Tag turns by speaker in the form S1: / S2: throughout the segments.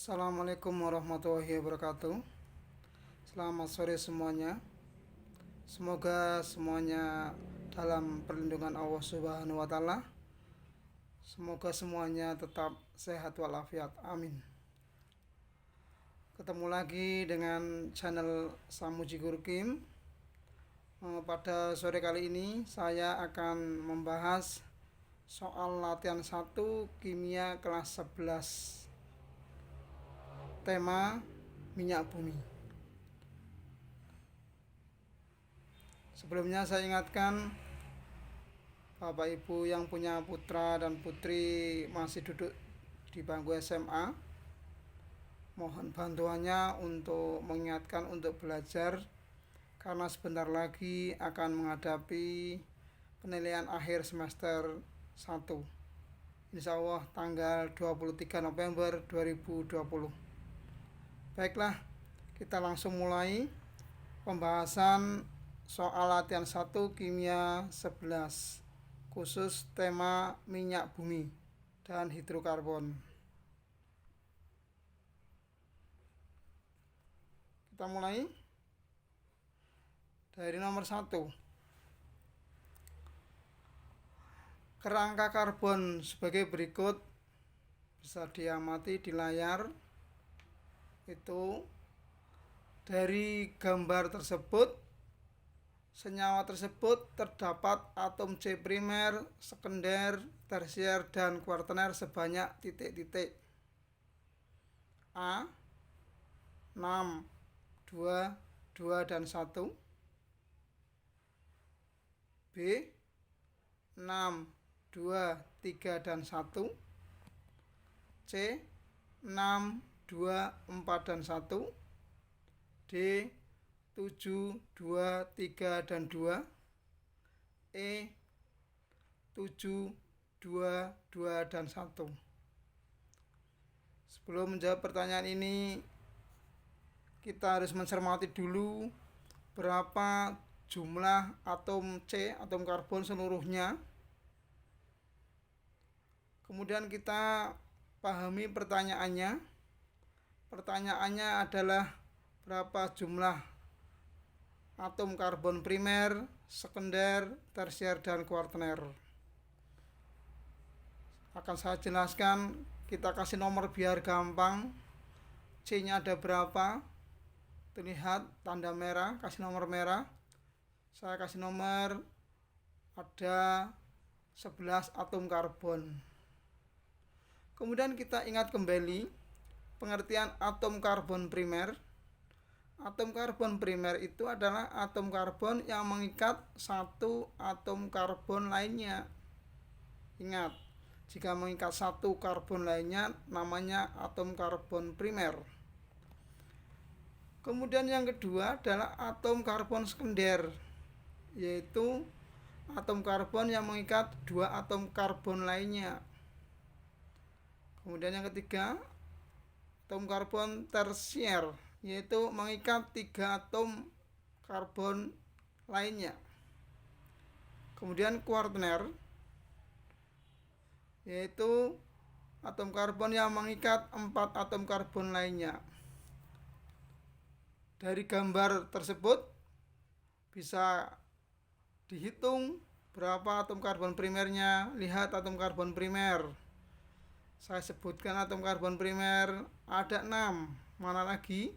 S1: Assalamualaikum warahmatullahi wabarakatuh. Selamat sore semuanya. Semoga semuanya dalam perlindungan Allah Subhanahu wa taala. Semoga semuanya tetap sehat walafiat. Amin. Ketemu lagi dengan channel Samuji Guru Kim. Pada sore kali ini saya akan membahas soal latihan 1 kimia kelas 11, tema minyak bumi. Sebelumnya saya ingatkan Bapak Ibu yang punya putra dan putri masih duduk di bangku SMA, mohon bantuannya untuk mengingatkan untuk belajar, karena sebentar lagi akan menghadapi penilaian akhir semester 1, Insya Allah tanggal 23 November 2020. Baiklah, kita langsung mulai pembahasan soal latihan 1 kimia 11, khusus tema minyak bumi dan hidrokarbon. Kita mulai dari nomor 1. Kerangka karbon sebagai berikut, bisa diamati di layar. Itu dari gambar tersebut, senyawa tersebut terdapat atom C primer, sekunder, tersier, dan kuartener sebanyak titik-titik A 6, 2, 2 dan 1, B 6, 2, 3 dan 1, C 6, 2, 4 dan 1, D 7, 2, 3 dan 2, E 7, 2, 2 dan 1. Sebelum menjawab pertanyaan ini, kita harus mencermati dulu berapa jumlah atom C, atom karbon seluruhnya. Kemudian kita pahami pertanyaannya. Pertanyaannya adalah berapa jumlah atom karbon primer, sekunder, tersier, dan kuartener. Akan saya jelaskan, kita kasih nomor biar gampang. C-nya ada berapa? Terlihat tanda merah, kasih nomor merah. Saya kasih nomor, ada 11 atom karbon. Kemudian kita ingat kembali pengertian atom karbon primer. Atom karbon primer itu adalah atom karbon yang mengikat satu atom karbon lainnya. Ingat, jika mengikat satu karbon lainnya namanya atom karbon primer. Kemudian yang kedua adalah atom karbon sekunder, yaitu atom karbon yang mengikat dua atom karbon lainnya. Kemudian yang ketiga, atom karbon tersier, yaitu mengikat 3 atom karbon lainnya. Kemudian kuartener, yaitu atom karbon yang mengikat 4 atom karbon lainnya. Dari gambar tersebut bisa dihitung berapa atom karbon primernya. Lihat atom karbon primer. Saya sebutkan atom karbon primer ada 6. Mana lagi?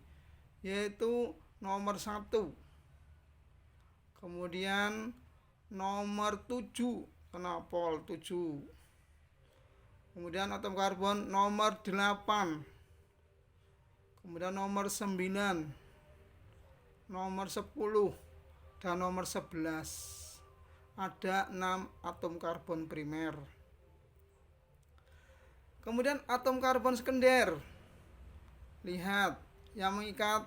S1: Yaitu nomor 1. Kemudian nomor 7, kenapa 7. Kemudian atom karbon nomor 8. Kemudian nomor 9, nomor 10, dan nomor 11. Ada 6 atom karbon primer. Kemudian atom karbon sekunder. Lihat, yang mengikat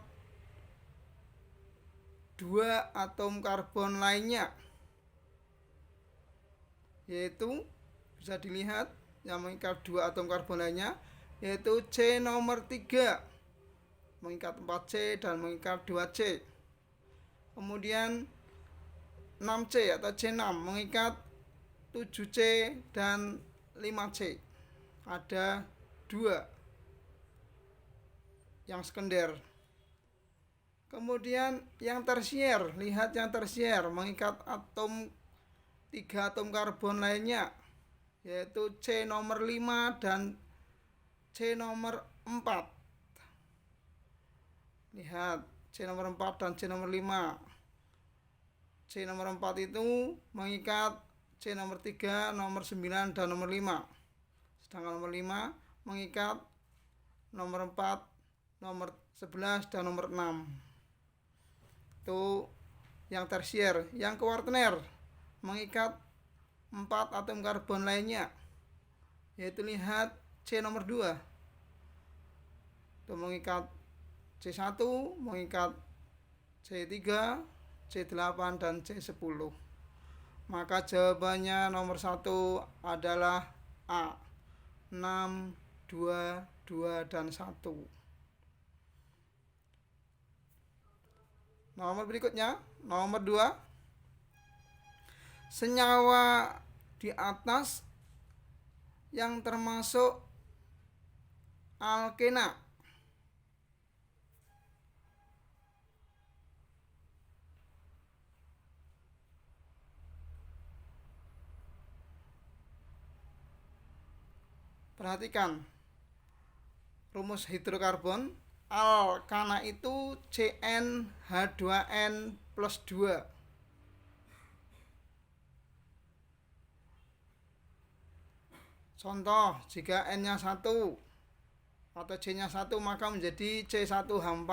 S1: 2 atom karbon lainnya, yaitu bisa dilihat yang mengikat 2 atom karbon lainnya, yaitu C nomor 3 mengikat 4C dan mengikat 2C. Kemudian 6C atau C6 mengikat 7C dan 5C. Ada 2. yang sekunder. Kemudian yang tersier, lihat yang tersier mengikat atom 3 atom karbon lainnya, yaitu C nomor 5 dan C nomor 4. Lihat C nomor 4 dan C nomor 5. C nomor 4 itu mengikat C nomor 3, nomor 9 dan nomor 5. Sedangkan nomor 5 mengikat nomor 4, nomor 11 dan nomor 6. Itu yang tersier. Yang kuartener mengikat 4 atom karbon lainnya, yaitu lihat C nomor 2. Itu mengikat C1, mengikat C3, C8 dan C10. Maka jawabannya nomor 1 adalah A. 6, 2, 2 dan 1. Nomor berikutnya, nomor 2. Senyawa di atas yang termasuk alkena. Perhatikan rumus hidrokarbon. Alkana itu CnH2n plus 2. Contoh, jika N-nya 1 atau C-nya 1, maka menjadi C1H4,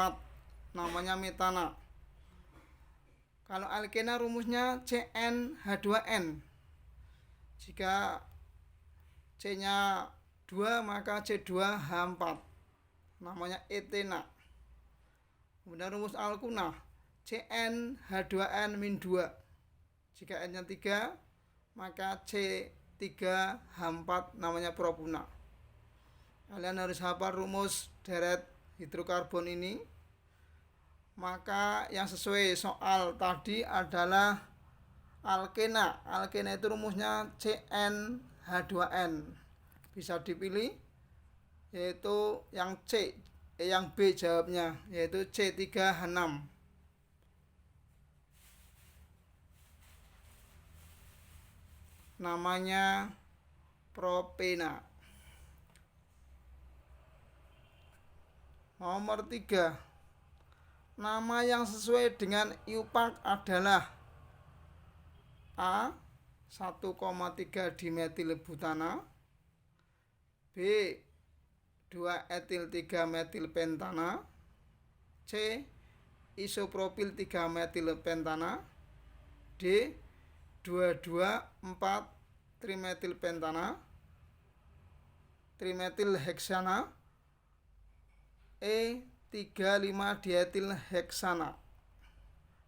S1: namanya metana. Kalau alkena rumusnya CnH2n. Jika C-nya 2, maka C2H4, namanya etena. Kemudian rumus alkuna CnH2n-2. Jika N-nya 3, maka C3H4, namanya propuna. Kalian harus hafal rumus deret hidrokarbon ini. Maka yang sesuai soal tadi adalah alkena. Alkena itu rumusnya CnH2n. Bisa dipilih, yaitu yang C, yang B jawabnya, yaitu C3H6. Namanya propena. Nomor 3. Nama yang sesuai dengan IUPAC adalah A. 1,3 dimetilbutana, B. 2 etil 3 metilpentana, C. Isopropil 3 metilpentana, D. 2,2,4 trimetilpentana, trimetilheksana, E. 3,5 dietilheksana.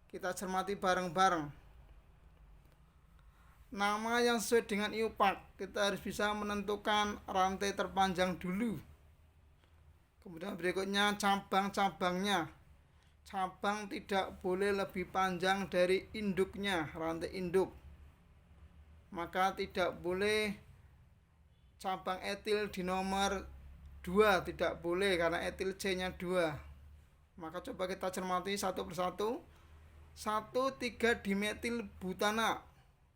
S1: Kita cermati bareng-bareng. Nama yang sesuai dengan IUPAC, kita harus bisa menentukan rantai terpanjang dulu. Kemudian berikutnya cabang-cabangnya. Cabang tidak boleh lebih panjang dari induknya, rantai induk. Maka tidak boleh cabang etil di nomor 2, tidak boleh karena etil C-nya 2. Maka coba kita cermati satu persatu. 1,3 dimetilbutana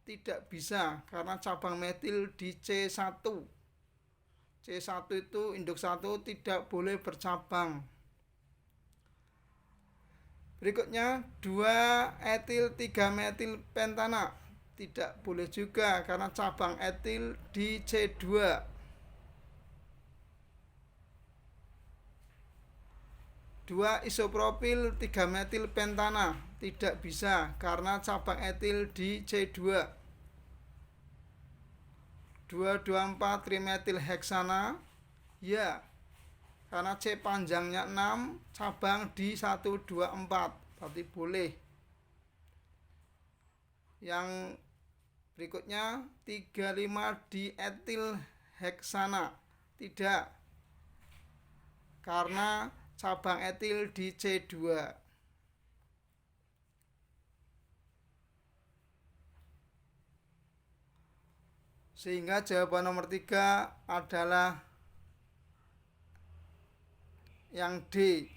S1: tidak bisa karena cabang metil di C1. C1 itu induk 1 tidak boleh bercabang. Berikutnya 2 etil 3 metilpentana tidak boleh juga karena cabang etil di C2. 2 isopropil 3 metilpentana tidak bisa karena cabang etil di C2. 2,2,4 trimetilheksana ya, karena C panjangnya 6, cabang di 1,2,4, berarti boleh. Yang berikutnya 3,5 dietilheksana tidak, karena cabang etil di C2. Sehingga jawaban nomor 3 adalah Yang D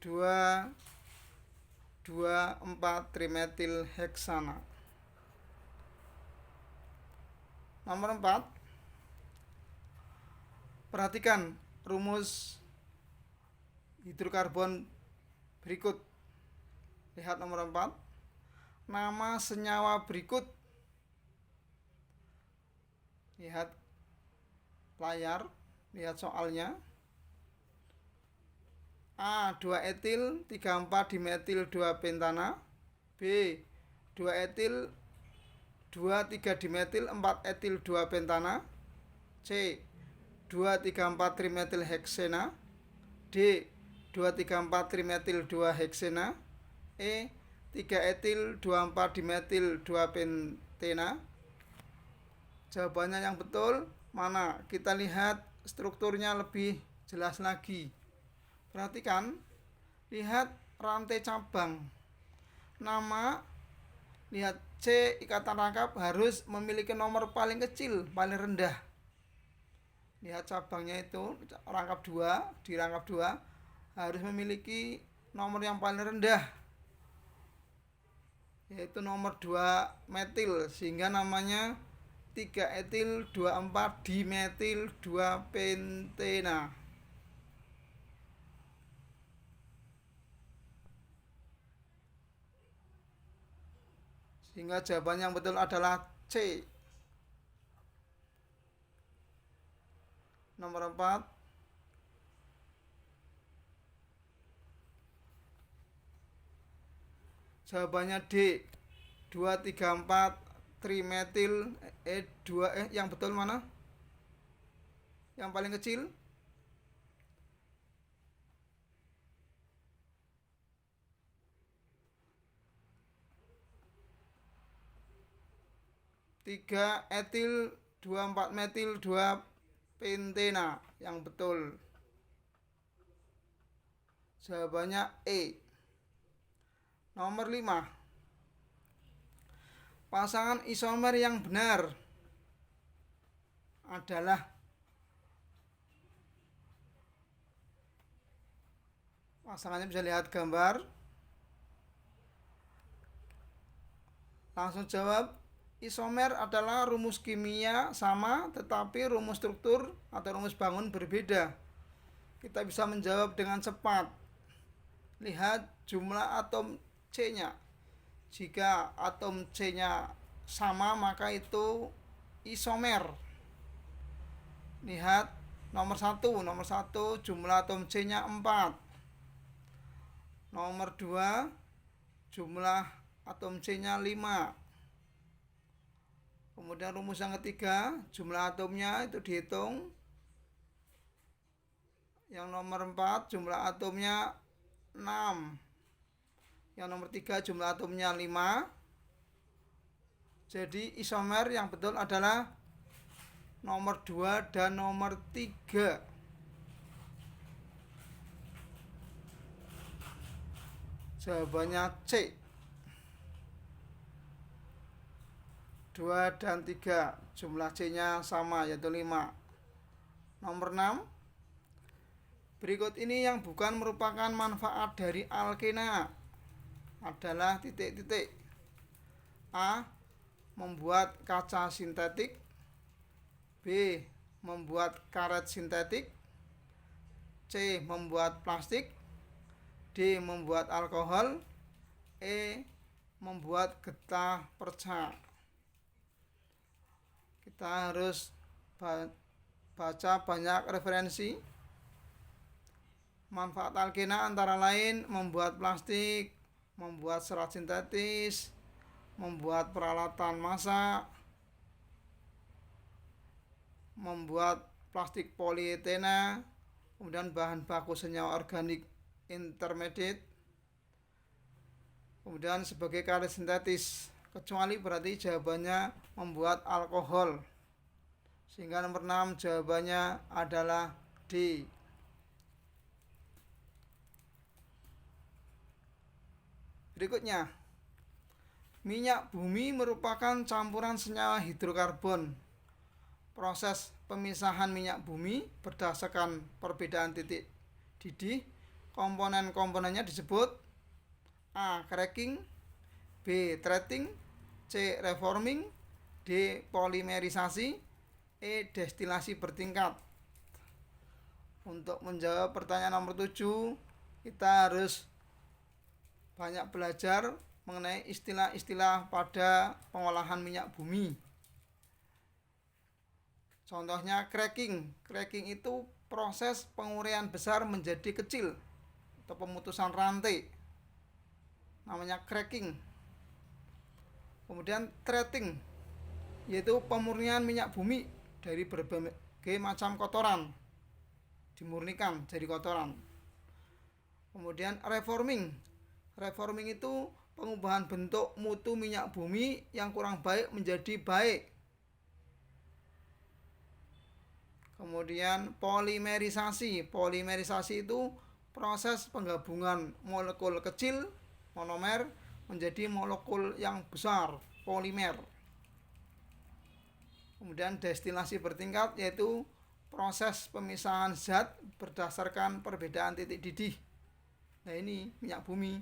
S1: 2,2,4 trimetil heksana. Nomor 4, perhatikan rumus hidrokarbon berikut. Lihat nomor 4, nama senyawa berikut. Lihat layar, lihat soalnya. A. 2 etil 3,4 dimetil 2 pentana. B. 2 etil 2,3 dimetil 4 etil 2 pentana. C. 2,3,4 trimetil heksena. D. 2,3,4 trimetil 2 heksena. E. 3 etil 2,4 dimetil 2 pentena. Jawabannya yang betul mana? Kita lihat strukturnya lebih jelas lagi. Perhatikan, lihat rantai cabang. Nama, lihat C, ikatan rangkap harus memiliki nomor paling kecil, paling rendah. Lihat cabangnya itu, rangkap 2, di rangkap 2 harus memiliki nomor yang paling rendah, yaitu nomor 2 metil, sehingga namanya 3 etil 2,4 dimetil 2 pentena. Sehingga jawaban yang betul adalah C. Nomor 4, jawabannya D. 2,3,4 trimetil 2 yang betul mana? Yang paling kecil? Tiga etil 2,4 metil 2 pentena yang betul. Jawabannya E. Nomor 5, pasangan isomer yang benar adalah pasangannya, bisa lihat gambar. Langsung jawab. Isomer adalah rumus kimia sama, tetapi rumus struktur atau rumus bangun berbeda. Kita bisa menjawab dengan cepat. Lihat jumlah atom C-nya. Jika atom C-nya sama, maka itu isomer. Lihat nomor 1 jumlah atom C-nya 4. Nomor 2 jumlah atom C-nya 5. Kemudian rumus yang ketiga, jumlah atomnya itu dihitung. Yang nomor 4 jumlah atomnya 6. Yang nomor 3 jumlah atomnya 5. Jadi isomer yang betul adalah nomor 2 dan nomor 3. Jawabannya C. 2 dan 3, jumlah C-nya sama, yaitu 5. Nomor 6, berikut ini yang bukan merupakan manfaat dari alkena adalah titik-titik. A. Membuat kaca sintetik. B. Membuat karet sintetik. C. Membuat plastik. D. Membuat alkohol. E. Membuat getah perca. Kita harus baca banyak referensi. Manfaat alkena antara lain membuat plastik, membuat serat sintetis, membuat peralatan masak, membuat plastik polietena, kemudian bahan baku senyawa organik intermediate, kemudian sebagai karet sintetis. Kecuali berarti jawabannya membuat alkohol. Sehingga nomor 6 jawabannya adalah D. Berikutnya, minyak bumi merupakan campuran senyawa hidrokarbon proses pemisahan minyak bumi berdasarkan perbedaan titik didih. Komponen-komponennya disebut A. Cracking, B. Threading, C. Reforming, D. Polimerisasi, E. Destilasi bertingkat. Untuk menjawab pertanyaan nomor 7, kita harus banyak belajar mengenai istilah-istilah pada pengolahan minyak bumi. Contohnya cracking. Cracking itu proses penguraian besar menjadi kecil atau pemutusan rantai. Namanya cracking. Kemudian threading, yaitu pemurnian minyak bumi dari berbagai macam kotoran. Dimurnikan dari kotoran. Kemudian reforming. Reforming itu pengubahan bentuk mutu minyak bumi yang kurang baik menjadi baik. Kemudian polimerisasi. Polimerisasi itu proses penggabungan molekul kecil monomer menjadi molekul yang besar, polimer. Kemudian destilasi bertingkat, yaitu proses pemisahan zat berdasarkan perbedaan titik didih. Nah, ini minyak bumi.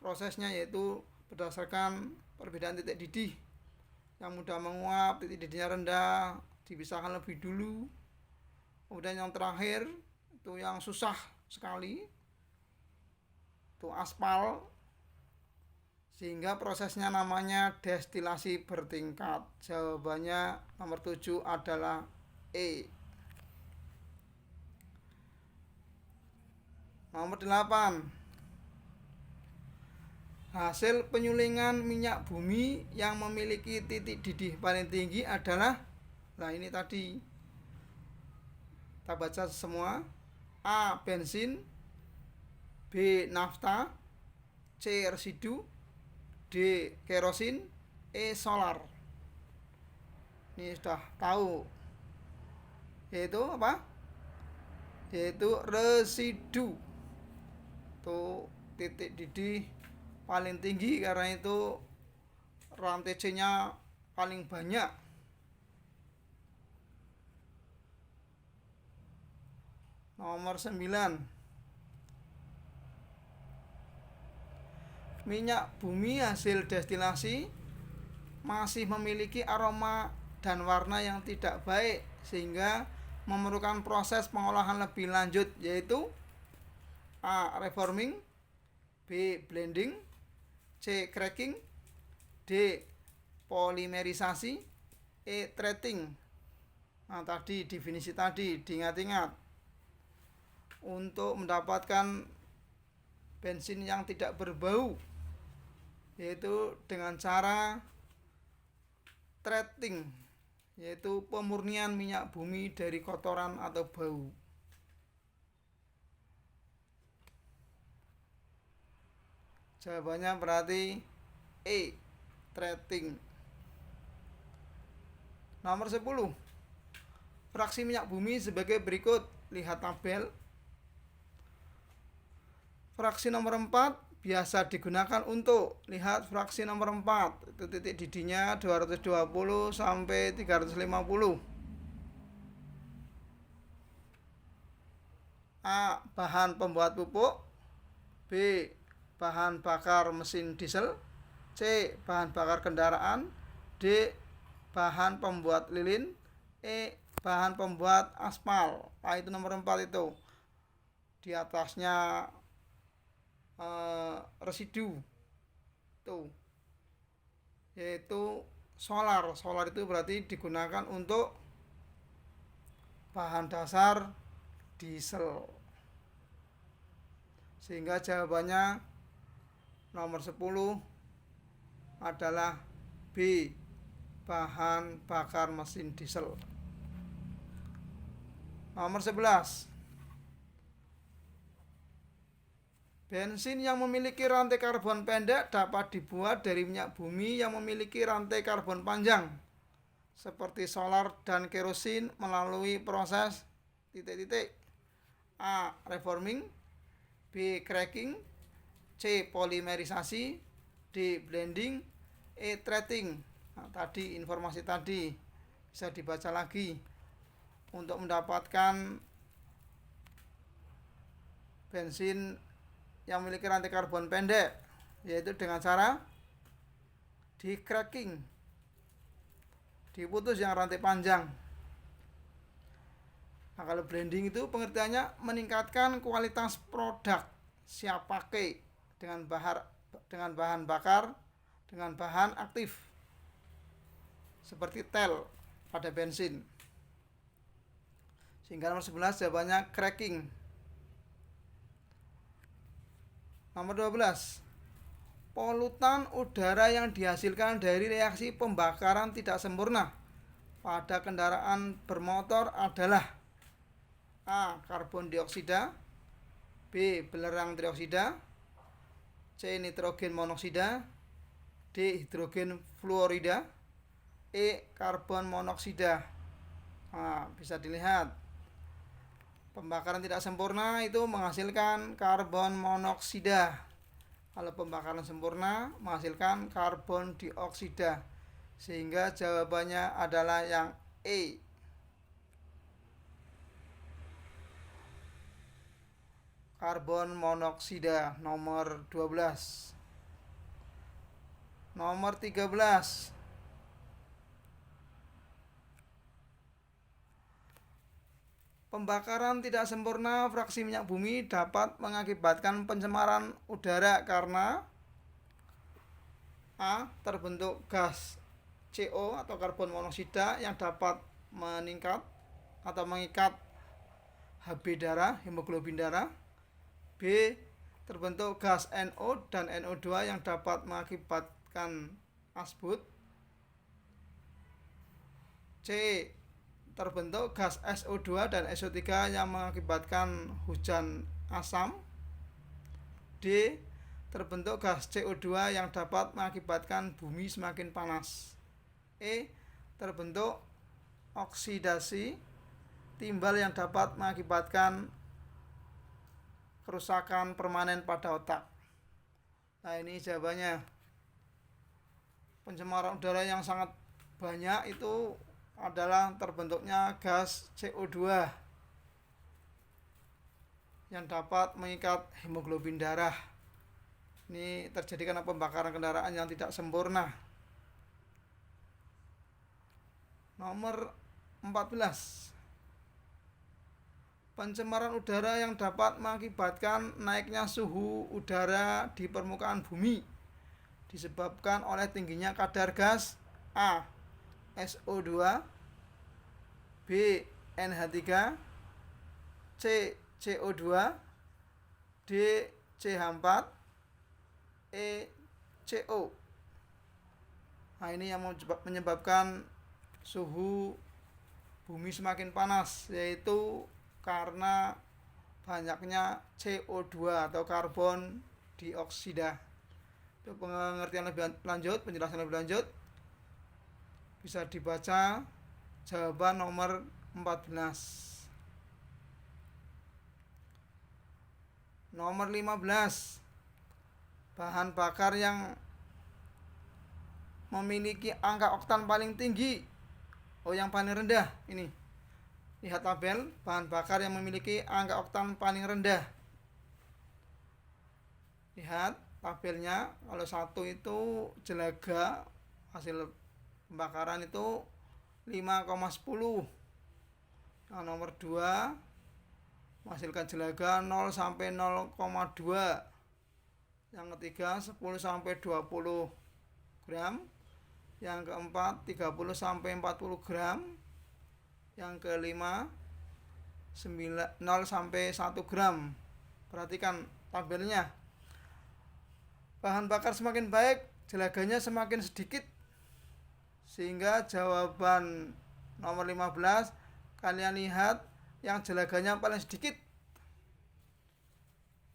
S1: Prosesnya yaitu berdasarkan perbedaan titik didih. Yang mudah menguap, titik didihnya rendah, dipisahkan lebih dulu. Kemudian yang terakhir itu yang susah sekali, itu aspal, sehingga prosesnya namanya destilasi bertingkat. Jawabannya nomor 7 adalah E. Nomor 8, hasil penyulingan minyak bumi yang memiliki titik didih paling tinggi adalah, nah ini tadi kita baca semua. A. Bensin, B. Nafta, C. Residu, D. Kerosin, E. Solar. Ini sudah tahu, yaitu apa? Yaitu residu. Itu titik didih paling tinggi karena itu rantai C-nya paling banyak. Nomor 9, minyak bumi hasil destilasi masih memiliki aroma dan warna yang tidak baik sehingga memerlukan proses pengolahan lebih lanjut, yaitu A. Reforming, B. Blending, C. Cracking, D. Polimerisasi, E. Threading. Nah, tadi definisi tadi diingat-ingat. Untuk mendapatkan bensin yang tidak berbau, yaitu dengan cara threading, yaitu pemurnian minyak bumi dari kotoran atau bau. Jawabannya berarti E. Threading. Nomor 10, fraksi minyak bumi sebagai berikut. Lihat tabel. Fraksi nomor 4 biasa digunakan untuk, lihat fraksi nomor 4, itu titik didihnya 220 sampai 350. A. Bahan pembuat pupuk, B. Bahan bakar mesin diesel, C. Bahan bakar kendaraan, D. Bahan pembuat lilin, E. Bahan pembuat aspal. Nah, itu nomor 4 itu. Di atasnya residu tuh, yaitu solar. Solar itu berarti digunakan untuk bahan dasar diesel, sehingga jawabannya nomor 10 adalah B. Bahan bakar mesin diesel. Nomor 11, bensin yang memiliki rantai karbon pendek dapat dibuat dari minyak bumi yang memiliki rantai karbon panjang, seperti solar dan kerosin melalui proses titik-titik. A. Reforming, B. Cracking, C. Polimerisasi, D. Blending, E. Threading. Nah, tadi informasi tadi Bisa dibaca lagi untuk mendapatkan bensin yang memiliki rantai karbon pendek, yaitu dengan cara di cracking, diputus yang rantai panjang. Nah, kalau blending itu pengertiannya meningkatkan kualitas produk siap pakai dengan bahan bakar dengan bahan aktif seperti tel pada bensin. Sehingga nomor 11 jawabannya cracking. Nomor 12. Polutan udara yang dihasilkan dari reaksi pembakaran tidak sempurna pada kendaraan bermotor adalah A. Karbon dioksida, B. Belerang trioksida, C. Nitrogen monoksida, D. Hidrogen fluorida, E. Karbon monoksida. Nah, bisa dilihat pembakaran tidak sempurna itu menghasilkan karbon monoksida. Kalau pembakaran sempurna menghasilkan karbon dioksida. Sehingga jawabannya adalah yang E. Karbon monoksida nomor 12. Nomor 13. Pembakaran tidak sempurna fraksi minyak bumi dapat mengakibatkan pencemaran udara karena A. Terbentuk gas CO atau karbon monoksida yang dapat meningkat atau mengikat Hb darah, hemoglobin darah. B. Terbentuk gas NO dan NO2 yang dapat mengakibatkan asbut. C. Terbentuk gas SO2 dan SO3 yang mengakibatkan hujan asam. D. Terbentuk gas CO2 yang dapat mengakibatkan bumi semakin panas. E. Terbentuk oksidasi timbal yang dapat mengakibatkan kerusakan permanen pada otak. Nah, ini jawabannya. Pencemaran udara yang sangat banyak itu adalah terbentuknya gas CO2 yang dapat mengikat hemoglobin darah. Ini terjadi karena pembakaran kendaraan yang tidak sempurna. Nomor 14. Pencemaran udara yang dapat mengakibatkan naiknya suhu udara di permukaan bumi disebabkan oleh tingginya kadar gas A. SO2, B. NH3, C. CO2, D. CH4, E. CO. Nah, ini yang menyebabkan suhu bumi semakin panas, yaitu karena banyaknya CO2 atau karbon dioksida. Untuk pengertian lebih lanjut, penjelasan lebih lanjut, bisa dibaca jawaban nomor 14. Nomor 15. Bahan bakar yang memiliki angka oktan paling tinggi. Yang paling rendah ini. Lihat tabel bahan bakar yang memiliki angka oktan paling rendah. Lihat tabelnya, kalau satu itu jelaga hasil pembakaran itu 5,10. Nah, nomor 2 menghasilkan jelaga 0 sampai 0,2. Yang ketiga 10 sampai 20 gram. Yang keempat 30 sampai 40 gram. Yang kelima 0 sampai 1 gram. Perhatikan tabelnya. Bahan bakar semakin baik, jelaganya semakin sedikit. Sehingga jawaban nomor 15 kalian lihat yang jelaganya paling sedikit,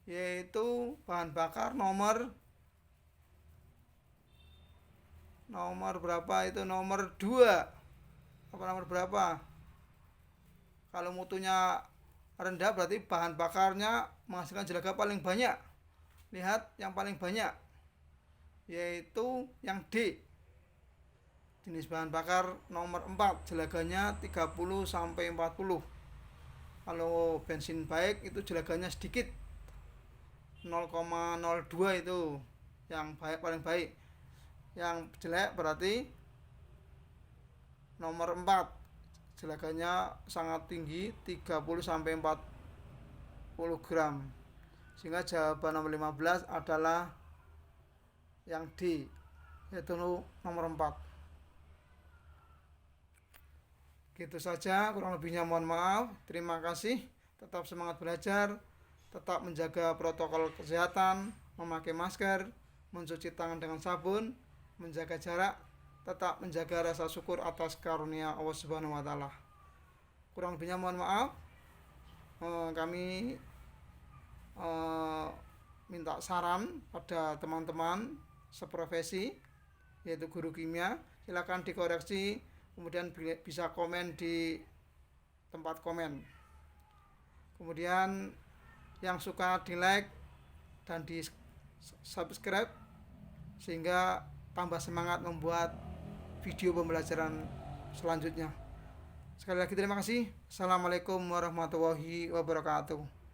S1: yaitu bahan bakar nomor berapa itu? Nomor 2. Apa nomor berapa? Kalau mutunya rendah berarti bahan bakarnya menghasilkan jelaga paling banyak. Lihat yang paling banyak, yaitu yang D. Jenis bahan bakar nomor 4, jelaganya 30 sampai 40. Kalau bensin baik itu jelaganya sedikit, 0,02 itu yang baik, paling baik. Yang jelek berarti nomor 4, jelaganya sangat tinggi, 30 sampai 40 gram. Sehingga jawaban nomor 15 adalah yang D, yaitu nomor 4. Gitu saja, kurang lebihnya mohon maaf. Terima kasih. Tetap semangat belajar, tetap menjaga protokol kesehatan, memakai masker, mencuci tangan dengan sabun, menjaga jarak, tetap menjaga rasa syukur atas karunia Allah Subhanahu wa taala. Kurang lebihnya mohon maaf. Kami minta saran pada teman-teman seprofesi, yaitu guru kimia. Silakan dikoreksi, kemudian bisa komen di tempat komen. Kemudian yang suka di like dan di subscribe sehingga tambah semangat membuat video pembelajaran selanjutnya. Sekali lagi terima kasih. Assalamualaikum warahmatullahi wabarakatuh.